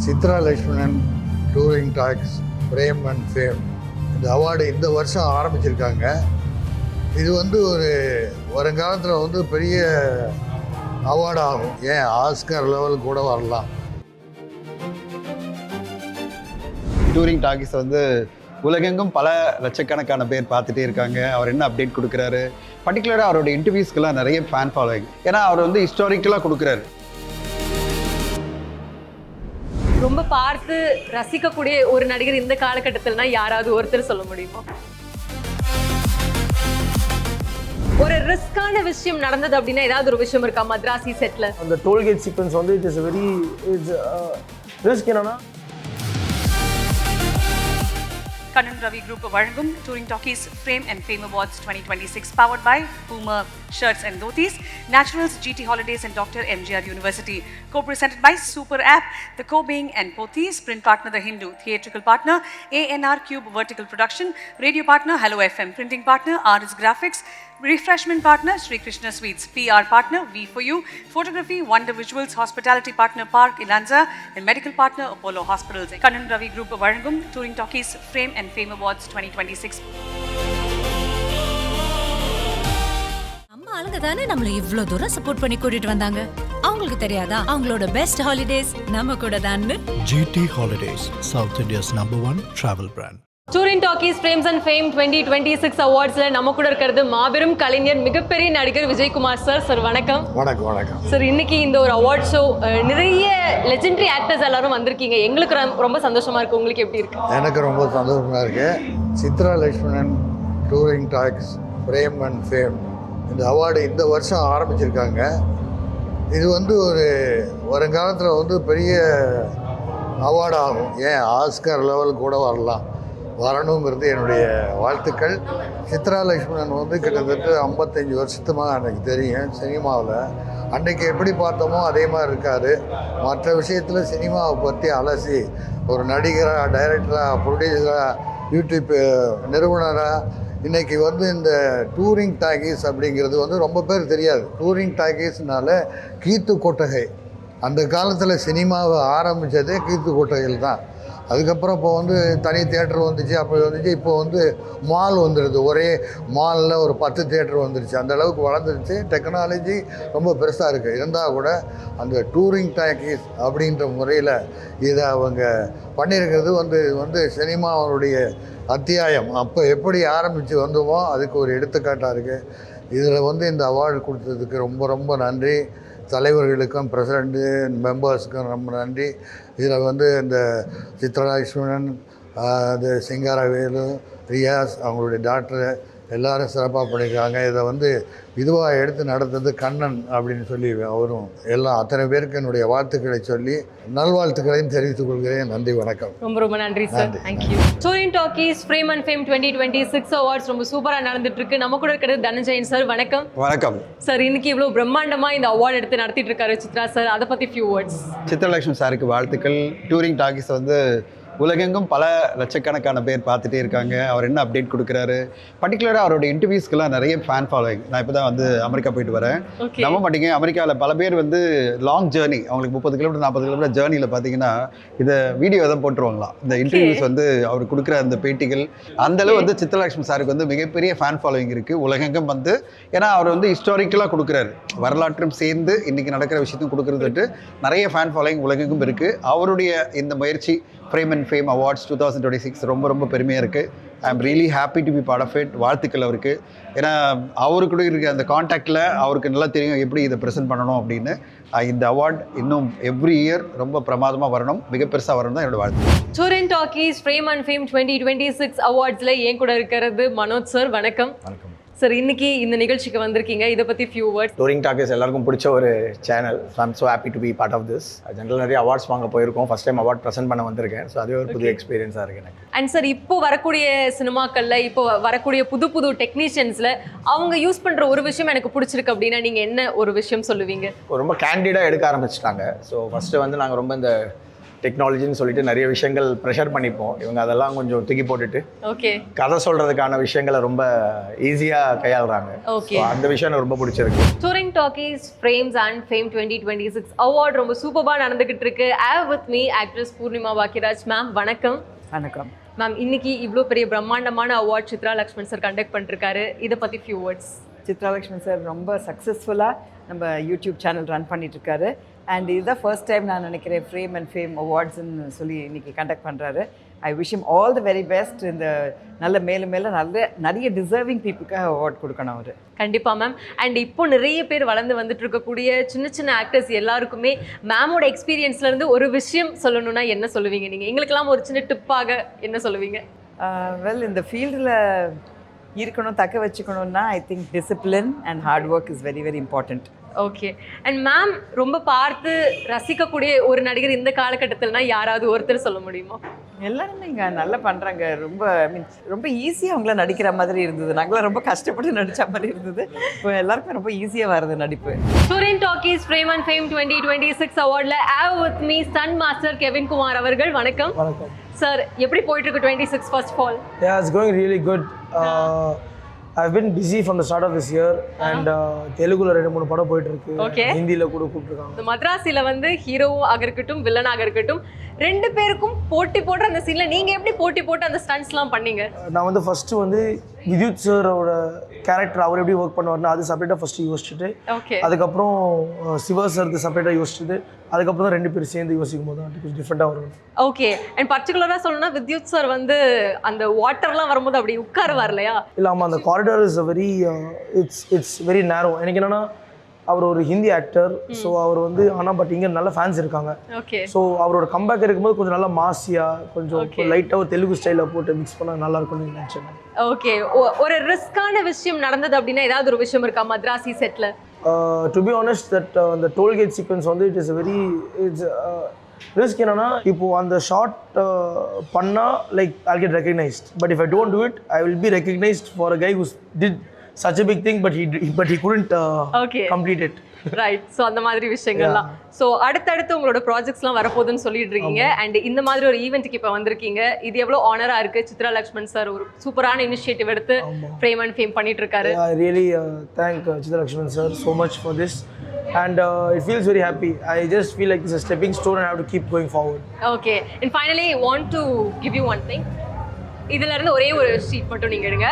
Chitra Lakshmanan touring talkies frame and fame இந்த award இந்த வருஷம் ஆரம்பிச்சிருக்காங்க. இது வந்து ஒரு வருங்காலத்தில் வந்து பெரிய அவார்டு ஆகும். ஏன் ஆஸ்கர் லெவலுக்கு கூட வரலாம். டூரிங் டாக்கீஸ் வந்து உலகெங்கும் பல லட்சக்கணக்கான பேர் பார்த்துட்டே இருக்காங்க. அவர் என்ன அப்டேட் கொடுக்குறாரு, பர்டிகுலராக அவரோட இன்டர்வியூஸ்க்கெல்லாம் நிறைய ஃபேன் ஃபாலோயிங். ஏன்னா அவர் வந்து ஹிஸ்டாரிக்கலாக கொடுக்குறாரு. ரொம்ப பார்த்து ரசிக்கக்கூடிய ஒரு நடிகர் இந்த காலகட்டத்தில்னா யாராவது ஒருத்தர் சொல்ல முடியுமா? ஒரு ரிஸ்கான விஷயம் நடந்தது அப்படின்னா ஏதாவது ஒரு விஷயம் இருக்கா மദ്രാசி செட்ல? அந்த டோல்கேட் சீக்வன்ஸ் வந்து இட் இஸ் வெரி ரிஸ்க். என்னன்னா Kannan Ravi Group வழங்கும் Touring Talkies Frame and Fame Awards 2026 powered by Puma Shirts and Dhotis, Naturals, GT Holidays and Dr. MGR University. Co-presented by Super App, The Co-Being and Pothys, print partner The Hindu, theatrical partner ANR Cube Vertical Production, radio partner Hello FM, printing partner RS Graphics, refreshment partner Sri Krishna Sweets, PR partner V4U, photography Wonder Visuals, hospitality partner Park Ilanza and medical partner Apollo Hospitals. Kannan Ravi Group வழங்கும் Touring Talkies Frame and Fame Awards 2026. நம்ம ஆளுங்க தானே நம்மள இவ்ளோ தூரம் support பண்ணி கூட்டிட்டு வந்தாங்க. அவங்களுக்கு தெரியாதா அவங்களோட பெஸ்ட் ஹாலிடேஸ் நம்ம கூட தான்னு? GT Holidays, South India's #1 travel brand. Touring talkies frames and fame 2026 அவார்ட்ஸ்ல நம்ம கூட இருக்கிறது மாபெரும் கலைஞர், மிகப்பெரிய நடிகர் விஜயகுமார் சார். சார் வணக்கம். வணக்கம். வணக்கம் சார். இன்னைக்கு இந்த ஒரு அவார்ட் ஷோ நிறைய லெஜெண்டரி ஆக்டர்ஸ் எல்லாரும் வந்திருக்கீங்க. எங்களுக்கு ரொம்ப சந்தோஷமா இருக்கு. உங்களுக்கு எப்படி இருக்கு? எனக்கு ரொம்ப சந்தோஷமாக இருக்கு. Chitra Lakshmanan touring talkies frame and fame இந்த அவார்டு இந்த வருஷம் ஆரம்பிச்சிருக்காங்க. இது வந்து ஒரு வருங்காலத்தில் வந்து பெரிய அவார்டு ஆகும். ஏன் ஆஸ்கர் லெவலுக்கு கூட வரணுங்கிறது என்னுடைய வாழ்த்துக்கள். சித்ரா லக்ஷ்மணன் வந்து கிட்டத்தட்ட 55 வருஷத்துமாக எனக்கு தெரியும் சினிமாவில். அன்றைக்கி எப்படி பார்த்தோமோ அதே மாதிரி இருக்கார். மற்ற விஷயத்தில் சினிமாவை பற்றி அலசி ஒரு நடிகராக, டைரக்டராக, ப்ரொடியூசராக, யூடியூப் நிறுவனராக இன்றைக்கி வந்து இந்த டூரிங் டாக்கீஸ் அப்படிங்கிறது வந்து ரொம்ப பேர் தெரியாது. டூரிங் டாக்கீஸ்னால கீத்து கொட்டகை, அந்த காலத்தில் சினிமாவை ஆரம்பித்ததே கீத்து கொட்டகையில் தான். அதுக்கப்புறம் இப்போ வந்து தனி தியேட்டர் வந்துச்சு, அப்போ வந்துச்சு. இப்போ வந்து மால் வந்துடுது. ஒரே மாலில் ஒரு 10 தியேட்டர் வந்துடுச்சு. அந்த அளவுக்கு வளர்ந்துருச்சு. டெக்னாலஜி ரொம்ப பெருசாக இருக்குது. இருந்தால் கூட அந்த டூரிங் டாக்கீஸ் அப்படின்ற முறையில் இதை அவங்க பண்ணியிருக்கிறது வந்து சினிமாவுடைய அத்தியாயம் அப்போ எப்படி ஆரம்பித்து வந்தோமோ அதுக்கு ஒரு எடுத்துக்காட்டாக இருக்குது. இதில் வந்து இந்த அவார்டு கொடுத்ததுக்கு ரொம்ப ரொம்ப நன்றி. தலைவர்களுக்கும் பிரசிடண்ட்டு மெம்பர்ஸுக்கும் ரொம்ப நன்றி. இதில் வந்து இந்த சித்ரா லக்ஷ்மணன், அது சிங்காரவேலு, ரியாஸ், அவங்களுடைய டாக்டரு எல்லோரும் சிறப்பாக பண்ணியிருக்காங்க. இதை வந்து இதுவாக எடுத்து நடந்தது கண்ணன் அப்படின்னு சொல்லி அவரும் எல்லாம் அத்தனை பேருக்கு என்னுடைய வாழ்த்துக்களை சொல்லி நல்வாழ்த்துக்களையும் தெரிவித்துக் கொள்கிறேன். நன்றி, வணக்கம். ரொம்ப ரொம்ப நன்றி sir. Thank you. Touring talkies frame and fame 2026 awards ரொம்ப சூப்பராக நடந்துட்டு இருக்கு. நம்ம கூட இருக்கிறது தனஞ்சயன் சார். வணக்கம். வணக்கம் சார். இன்னைக்கு இவ்வளோ பிரம்மாண்டமாக இந்த அவார்டு எடுத்து நடத்திட்டு இருக்காரு சித்ரா சார், அதை பற்றி ஃபியூ வேர்ட்ஸ். சித்ரா லக்ஷ்மண் சாருக்கு வாழ்த்துக்கள். டூரிங் டாக்கீஸ் வந்து உலகெங்கும் பல லட்சக்கணக்கான பேர் பார்த்துட்டே இருக்காங்க. அவர் என்ன அப்டேட் கொடுக்குறாரு, பர்டிகுலராக அவரோட இன்டர்வியூஸ்க்கெல்லாம் நிறைய ஃபேன் ஃபாலோயிங். நான் இப்போ தான் வந்து அமெரிக்கா போயிட்டு வரேன். நம்ப மாட்டீங்க, அமெரிக்காவில் பல பேர் வந்து லாங் ஜேர்னி, அவங்களுக்கு 30 கிலோமீட்டர் 40 கிலோமீட்டர் ஜேர்னியில் பார்த்தீங்கன்னா இதை வீடியோ தான் போட்டுருவாங்களாம். இந்த இன்டர்வியூஸ் வந்து அவர் கொடுக்குற அந்த பேட்டிகள் அந்தளவு வந்து சித்ரா லக்ஷ்மண் சாருக்கு வந்து மிகப்பெரிய ஃபேன் ஃபாலோயிங் இருக்குது உலகெங்கும் வந்து. ஏன்னா அவர் வந்து ஹிஸ்டாரிக்கலாக கொடுக்குறாரு, வரலாற்றும் சேர்ந்து இன்றைக்கி நடக்கிற விஷயத்தையும் கொடுக்குறது நிறைய ஃபேன் ஃபாலோயிங் உலகெங்கும் இருக்குது. அவருடைய இந்த முயற்சி ஃப்ரேம் அண்ட் ஃபேம் அவார்ட்ஸ் 2026 ரொம்ப ரொம்ப பெருமையாக இருக்குது. I am really happy to be part of it. வாழ்த்துக்கள் அவருக்கு. ஏன்னா அவரு கூட இருக்க அந்த கான்டாக்டில் அவருக்கு நல்லா தெரியும் எப்படி இதை ப்ரெசென்ட் பண்ணணும் அப்படின்னு. இந்த அவார்ட் இன்னும் எவ்ரி இயர் ரொம்ப பிரமாதமாக வரணும், மிக பெருசாக வரணும் தான் என்னோட வாழ்த்து. Touring talkies frame and fame 2026 அவார்ட்ஸில் ஏன் கூட இருக்கிறது மனோஜ் சார். வணக்கம். வணக்கம் சார். இன்னைக்கு இந்த நிகழ்ச்சிக்கு வந்திருக்கீங்க, இதை பற்றி ஃபியூ வேர்ட்ஸ். டூரிங் டாக்கீஸ் எல்லாருக்கும் பிடிச்ச ஒரு channel. So I'm so happy to be part of this. General நிறைய அவார்ட்ஸ் வாங்க போயிருக்கோம். ஃபர்ஸ்ட் டைம் அவார்ட் ப்ரெசென்ட் பண்ண வந்திருக்கேன். ஸோ அதுவே ஒரு புது எக்ஸ்பீரியன்ஸாக இருக்குது எனக்கு. அண்ட் சார், இப்போ வரக்கூடிய சினிமாக்களில், இப்போ வரக்கூடிய புது புது டெக்னீஷியன்ஸில் அவங்க யூஸ் பண்ணுற ஒரு விஷயம் எனக்கு பிடிச்சிருக்கு அப்படின்னா நீங்கள் என்ன ஒரு விஷயம் சொல்லுவீங்க? ரொம்ப கேண்டிடாக எடுக்க ஆரம்பிச்சிட்டாங்க. ஸோ ஃபஸ்ட்டு வந்து நாங்கள் ரொம்ப இந்த டெக்னாலஜின்னு சொல்லிட்டு நிறைய விஷயங்கள் ப்ரெஷர் பண்ணிப்போம். இவங்க அதெல்லாம் கொஞ்சம் தூக்கி போட்டுட்டு ஓகே கதை சொல்கிறதுக்கான விஷயங்களை ரொம்ப ஈஸியாக கையாளுறாங்க. Okay. So, அந்த விஷயம் எனக்கு ரொம்ப பிடிச்சிருக்கு. Touring talkies frames and fame 2026 award ரொம்ப சூப்பராக நடந்துகிட்டு இருக்கு. Have with me actress Poornima Bhagyaraj ma'am. வணக்கம். வணக்கம் மேம், இன்னைக்கு இவ்வளோ பெரிய பிரம்மாண்டமான award Chitra Lakshman sir conduct பண்ணிருக்காரு. இதை பற்றி few words. Chitra Lakshman sir ரொம்ப சக்ஸஸ்ஃபுல்லாக நம்ம யூடியூப் சேனல் ரன் பண்ணிட்டுருக்காரு. அண்ட் இதுதான் ஃபர்ஸ்ட் டைம் நான் நினைக்கிறேன் ஃப்ரேம் அண்ட் ஃபேம் அவார்ட்ஸ்ன்னு சொல்லி இன்னைக்கு கண்டக்ட் பண்ணுறாரு. I wish him all the very best. இந்த நல்ல மேலும் மேலும் நிறைய டிசர்விங் பீப்புளுக்காக அவார்ட் கொடுக்கணும் அவர். கண்டிப்பாக மேம். அண்ட் இப்போ நிறைய பேர் வளர்ந்து வந்துட்டு இருக்கக்கூடிய சின்ன சின்ன ஆக்டர்ஸ் எல்லாருக்குமே மேமோட எக்ஸ்பீரியன்ஸ்லேருந்து ஒரு விஷயம் சொல்லணும்னா என்ன சொல்லுவீங்க நீங்கள்? எங்களுக்கெல்லாம் ஒரு சின்ன டிப்பாக என்ன சொல்லுவீங்க? வெல், இந்த ஃபீல்டில் இருக்கணும், தக்க வச்சுக்கணுன்னா I think discipline and hard work is very very important. Okay. And ma'am ரொம்ப பார்த்து ரசிக்கக்கூடிய ஒரு நடிகர் இந்த காலகட்டத்தில்னா யாராவது ஒருத்தர் சொல்ல முடியுமா? எல்லாருமே இங்கே நல்லா பண்ணுறாங்க. ரொம்ப ஐ மீன் ரொம்ப ஈஸியாக அவங்கள நடிக்கிற மாதிரி இருந்தது. நாங்களாம் ரொம்ப கஷ்டப்பட்டு நடித்த மாதிரி இருந்தது. இப்போ எல்லாருக்கும் ரொம்ப ஈஸியாக வருது நடிப்பு. Touring talkies frame and fame 2026 அவார்டில் have with me stun master Kevin Kumar அவர்கள். வணக்கம். வணக்கம் சார். எப்படி போயிட்டு இருக்கு 26 first of all? Yeah, it's going really good. I've been busy from the start of this year and தெலுங்குல 2-3 படம் போயிட்டு இருக்கு. Okay. ஹிந்தில கூட கூப்பிட்டுருக்காங்க. இந்த மദ്രാസിல வந்து ஹீரோவாக இருக்கட்டும் வில்லனாக இருக்கட்டும் ரெண்டு பேருக்கும் போட்டி போடுற அந்த சீன்ல நீங்க எப்படி போட்டி போட்டு அந்த ஸ்டண்ட்ஸ்லாம் பண்ணீங்க? நான் வந்து ஃபர்ஸ்ட் வந்து வித்யுத் சாரோட கேரக்டர் அவர் எப்படி ஒர்க் பண்ணுவார்னா அது செப்பரேட்டாக ஃபர்ஸ்ட் யோசிச்சுட்டு ஓகே அதுக்கப்புறம் சிவா சாருக்கு செப்பரேட்டாக யோசிச்சுட்டு அதுக்கப்புறம் தான் 2 பேரும் சேர்ந்து யோசிக்கும் போது தான் கொஞ்சம் டிஃப்ரெண்ட்டாக வரும். ஓகே. அண்ட் பர்டிகுலராக சொல்லணும்னா வித்யுத் சார் வந்து அந்த வாட்டர்லாம் வரும்போது அப்படி உட்காருவார் இல்லையா? இல்லை ஆமாம், அந்த corridor is very it's very நேரோ. எனக்கு என்னென்னா அவர் ஒரு ஹிந்தி ஆக்டர். ஸோ அவர் வந்து ஆனால் பட் இங்கே நல்ல ஃபேன்ஸ் இருக்காங்க. ஓகே. ஸோ அவரோட கம்பேக் இருக்கும்போது கொஞ்சம் நல்லா மாசியாக கொஞ்சம் லைட்டாக தெலுங்கு ஸ்டைலில் போட்டு மிக்ஸ் பண்ணால் நல்லா இருக்கும்னு நினச்சேன். ஓகே. ஒரு ரிஸ்கான விஷயம் நடந்தது அப்படின்னா ஏதாவது ஒரு விஷயம் இருக்கா மദ്രാசி செட்டில்? டு பி ஆனஸ்ட் தட் அந்த டோல்கேட் சீக்வன்ஸ் வந்து இட் இஸ் வெரி ரிஸ்க். என்னன்னா இப்போ அந்த ஷார்ட் பண்ணால் like I get recognized. But if I don't do it I will be recognized for a guy who's did such a big thing but he couldn't complete it. Right. So அந்த மாதிரி விஷயங்கள்லாம். So அடுத்தடுத்து உங்களோட ப்ராஜெக்ட்ஸ்லாம் வரப்போகுதுன்னு சொல்லிட்டு இருக்கீங்க. And இந்த மாதிரி ஒரு ஈவெண்ட்டுக்கு இப்போ வந்திருக்கீங்க. இது எவ்வளோ ஆனராக இருக்குது. சித்ரா லக்ஷ்மண் சார் ஒரு சூப்பரான இனிஷியேட்டிவ் எடுத்து ஃப்ரேம் அண்ட் ஃபேம் பண்ணிட்டு இருக்காரு. I really thank Chitra Lakshman sir so much for this and it feels very happy. I just feel like it's a stepping stone and I have to keep going forward. Okay. And finally I want to give you one thing. இதுல இருந்து ஒரே ஒரு sheet மட்டும் நீங்க எடுங்க.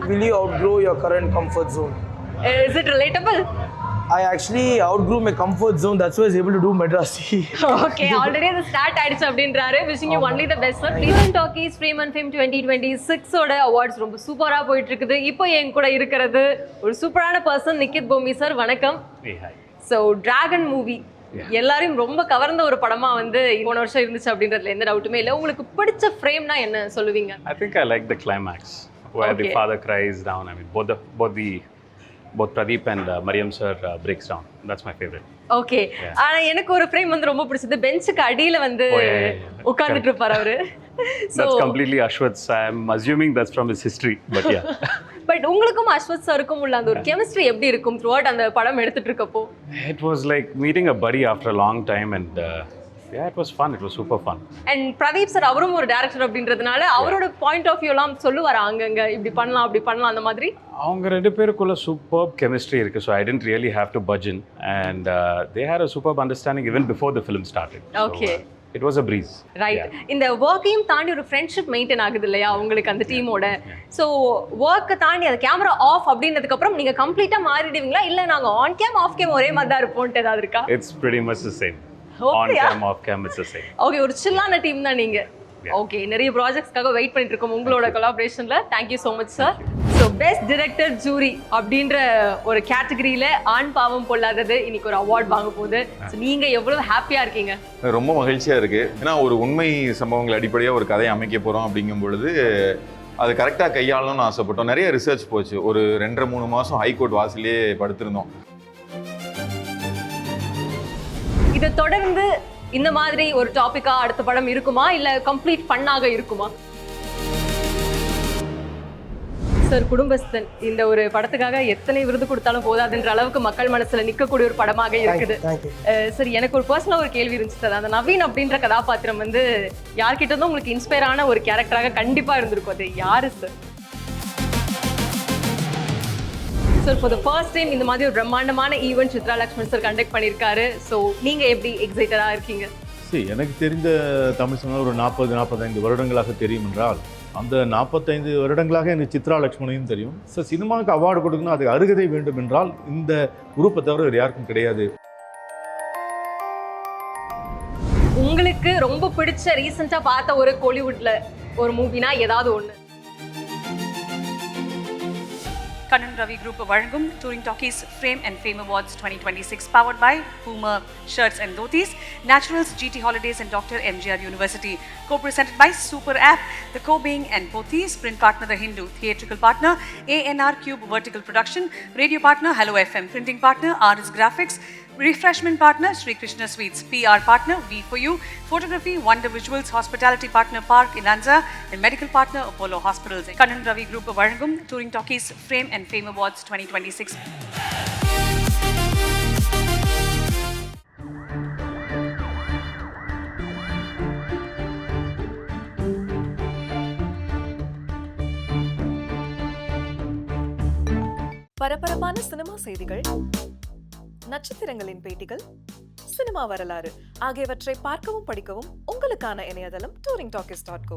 Will you outgrow your current comfort zone? Is it relatable? I actually outgrew my comfort zone. That's why I was able to do Madrasi. Okay, already the start ஆயிடுச்சு அப்படின்றாரு. Wishing you only the best sir. Freeman Talkies Frame and Fame 2026 ஓட awards ரொம்ப சூப்பரா போயிட்டு இருக்குது. இப்போ என் கூட இருக்கிறது ஒரு சூப்பரான பர்சன் நிக்கித் பூமி சார். வணக்கம். So Dragon movie எல்லாரையும் ரொம்ப கவர்ந்த ஒரு படமா வந்து போன வருஷம் இருந்துச்சு அப்படின்றதுல எந்த டவுட்டுமே இல்லை. உங்களுக்கு பிடிச்ச ஃப்ரேம்னா என்ன சொல்லுவீங்க? I think I like the climax where the father cries down. I mean both Pradeep and Mariam sir breaks down. That's my favorite. Okay. ஆனா எனக்கு ஒரு ஃப்ரேம் வந்து ரொம்ப பிடிச்சது. பெஞ்சுக்கு அடியில வந்து உட்கார்ந்துட்டு இருப்பார் அவரு. That's completely Ashwath's. I'm assuming that's from his history, but yeah. But உங்களுக்கும் அஸ்வத் சாருக்கும் உள்ள அந்த ஒரு கெமிஸ்ட்ரி எப்படி இருக்கும் த்ரூஅவுட் அந்த படம் எடுத்துட்டு இருக்கப்போ? It was like meeting a buddy after a long time and yeah, it was fun. It was super fun. And Pradeep sir அவரும் ஒரு டைரக்டர் அப்படின்றதுனால அவரோட பாயிண்ட் ஆஃப் வியூலாம் சொல்லுவார் அங்கங்க இப்படி பண்ணலாம் அப்படி பண்ணலாம் அந்த மாதிரி. அவங்க ரெண்டு பேருக்குள்ள சூப்பர் கெமிஸ்ட்ரி இருக்கு. So I didn't really have to budge in and they had a superb understanding even before the film started. Okay. So, it was a breeze. Right. இந்த ஒர்க்கையும் தாண்டி ஒரு ஃப்ரெண்ட்ஷிப் மெயின்டைன் ஆகுது இல்லையா உங்களுக்கு அந்த டீமோட? ஸோ ஒர்க்கை தாண்டி அந்த கேமரா ஆஃப் அப்படின்றதுக்கு அப்புறம் நீங்க கம்ப்ளீட்டா மாறிடுவீங்களா இல்ல நாங்க ஆன் கேம் ஆஃப் கேம் ஒரே மாதிரி தான் இருப்போம்ட்டு ஏதாவது இருக்கா? It's pretty much the same. On cam off cam it's the same. Okay. ஒரு சில்லான டீம் தான் நீங்க. ஓகே. நிறைய ப்ராஜெக்ட்ஸ்க்காக வெயிட் பண்ணிட்டு இருக்கோம் உங்களோட கொலாபரேஷன்ல. Thank you so much sir. So best director jury அப்படின்ற ஒரு கேட்டகரியில ஆண் பாவம் பொல்லாதது இன்னைக்கு ஒரு அவார்ட் வாங்க போகுது. ஸோ நீங்க எவ்வளவு ஹாப்பியா இருக்கீங்க? ரொம்ப மகிழ்ச்சியா இருக்கு. ஏன்னா ஒரு உண்மை சம்பவங்கள் அடிப்படையாக ஒரு கதையை அமைக்க போறோம் அப்படிங்கும் பொழுது அது கரெக்டாக கையாளணும்னு ஆசைப்பட்டோம். நிறைய ரிசர்ச் போச்சு. ஒரு 2.5-3 மாதம் ஹைகோர்ட் வாசலே படுத்திருந்தோம். இதை தொடர்ந்து இந்த மாதிரி ஒரு டாபிக்கா அடுத்த படம் இருக்குமா இல்ல கம்ப்ளீட் ஃபன்னாக இருக்குமா? சார் குடும்பஸ்தன் இந்த ஒரு படத்துக்காக எத்தனை விருது கொடுத்தாலும் போதாதுன்ற அளவுக்கு மக்கள் மனசுல நிற்கக்கூடிய ஒரு படமாக இருக்குது. சார் எனக்கு ஒரு பர்சனலாக ஒரு கேள்வி இருந்துச்சு சார். அந்த நவீன் அப்படின்ற கதாபாத்திரம் வந்து யார்கிட்ட இருந்தும் உங்களுக்கு இன்ஸ்பயரான ஒரு கேரக்டராக கண்டிப்பாக இருந்திருக்கும். அது யாரு sir? Sir for the first time இந்த மாதிரி ஒரு பிரம்மாண்டமான event Chitra Lakshman sir conduct பண்ணியிருக்காரு. ஸோ நீங்கள் எப்படி எக்ஸைட்டடாக இருக்கீங்க? எனக்கு தெரிந்த தமிழ் சினிமா ஒரு 40-45 வருடங்களாக தெரியும் என்றால் அந்த 45 வருடங்களாக எனக்கு சித்ரா லக்ஷ்மணையும் தெரியும். ஸோ சினிமாவுக்கு அவார்டு கொடுக்கணும், அதுக்கு அருகதை வேண்டும் என்றால் இந்த குரூப்பை தவிர வேறு யாருக்கும் கிடையாது. உங்களுக்கு ரொம்ப பிடிச்ச ரீசெண்டாக பார்த்த ஒரு கோலிவுட்ல ஒரு மூவினா ஏதாவது ஒன்று? Kanan Ravi Group வழங்கும் Touring Talkies Frame and Fame Awards 2026 powered by Puma Shirts and Dhotis, Naturals, GT Holidays and Dr. MGR University. Co-presented by Super App, The Co-Being and Pothys, print partner The Hindu, theatrical partner ANR Cube Vertical Production, radio partner Hello FM, printing partner RS Graphics, refreshment partner Sri Krishna Sweets, PR partner V4U, photography Wonder Visuals, hospitality partner Park Ilanza, and medical partner Apollo Hospitals. Kanan Ravi Group வழங்கும் Touring Talkies Frame and Fame Awards 2026. பரபரப்பான cinema செய்திகள், நட்சத்திரங்களின் பேட்டிகள், cinema வரலாறு ஆகியவற்றை பார்க்கவும் படிக்கவும் உங்களுக்கான இணையதளம் touringtalkies.co.